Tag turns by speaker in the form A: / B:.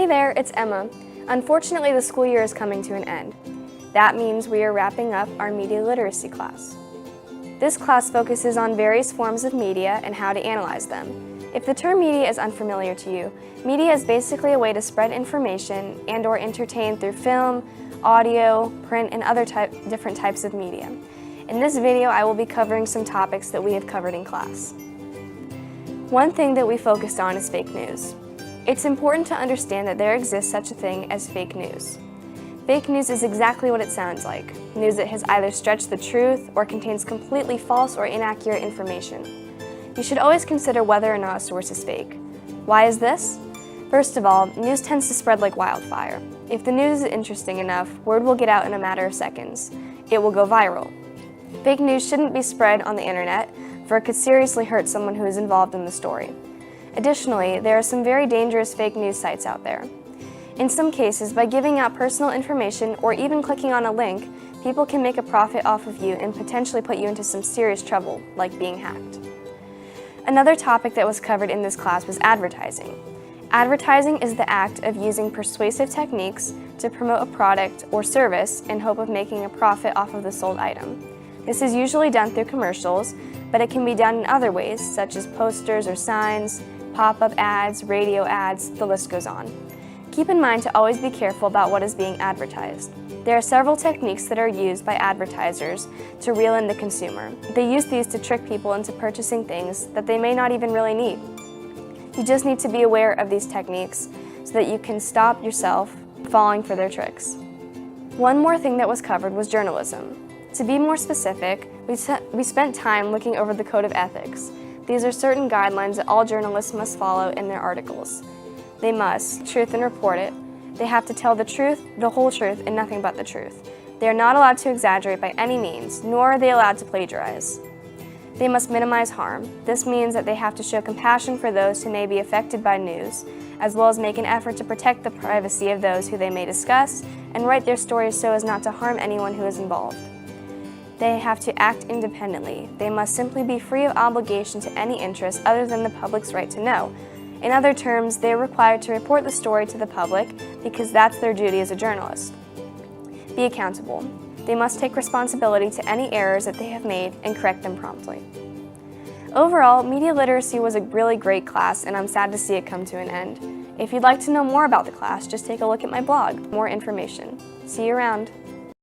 A: Hey there, it's Emma. Unfortunately, the school year is coming to an end. That means we are wrapping up our media literacy class. This class focuses on various forms of media and how to analyze them. If the term media is unfamiliar to you, media is basically a way to spread information and/or entertain through film, audio, print, and other different types of media. In this video, I will be covering some topics that we have covered in class. One thing that we focused on is fake news. It's important to understand that there exists such a thing as fake news. Fake news is exactly what it sounds like, news that has either stretched the truth or contains completely false or inaccurate information. You should always consider whether or not a source is fake. Why is this? First of all, news tends to spread like wildfire. If the news is interesting enough, word will get out in a matter of seconds. It will go viral. Fake news shouldn't be spread on the internet, for it could seriously hurt someone who is involved in the story. Additionally, there are some very dangerous fake news sites out there. In some cases, by giving out personal information or even clicking on a link, people can make a profit off of you and potentially put you into some serious trouble, like being hacked. Another topic that was covered in this class was advertising. Advertising is the act of using persuasive techniques to promote a product or service in hope of making a profit off of the sold item. This is usually done through commercials, but it can be done in other ways, such as posters or signs, pop-up ads, radio ads, the list goes on. Keep in mind to always be careful about what is being advertised. There are several techniques that are used by advertisers to reel in the consumer. They use these to trick people into purchasing things that they may not even really need. You just need to be aware of these techniques so that you can stop yourself falling for their tricks. One more thing that was covered was journalism. To be more specific, we spent time looking over the Code of Ethics. These are certain guidelines that all journalists must follow in their articles. They must truth and report it. They have to tell the truth, the whole truth, and nothing but the truth. They are not allowed to exaggerate by any means, nor are they allowed to plagiarize. They must minimize harm. This means that they have to show compassion for those who may be affected by news, as well as make an effort to protect the privacy of those who they may discuss, and write their stories so as not to harm anyone who is involved. They have to act independently. They must simply be free of obligation to any interest other than the public's right to know. In other terms, they are required to report the story to the public because that's their duty as a journalist. Be accountable. They must take responsibility to any errors that they have made and correct them promptly. Overall, media literacy was a really great class, and I'm sad to see it come to an end. If you'd like to know more about the class, just take a look at my blog. More information. See you around.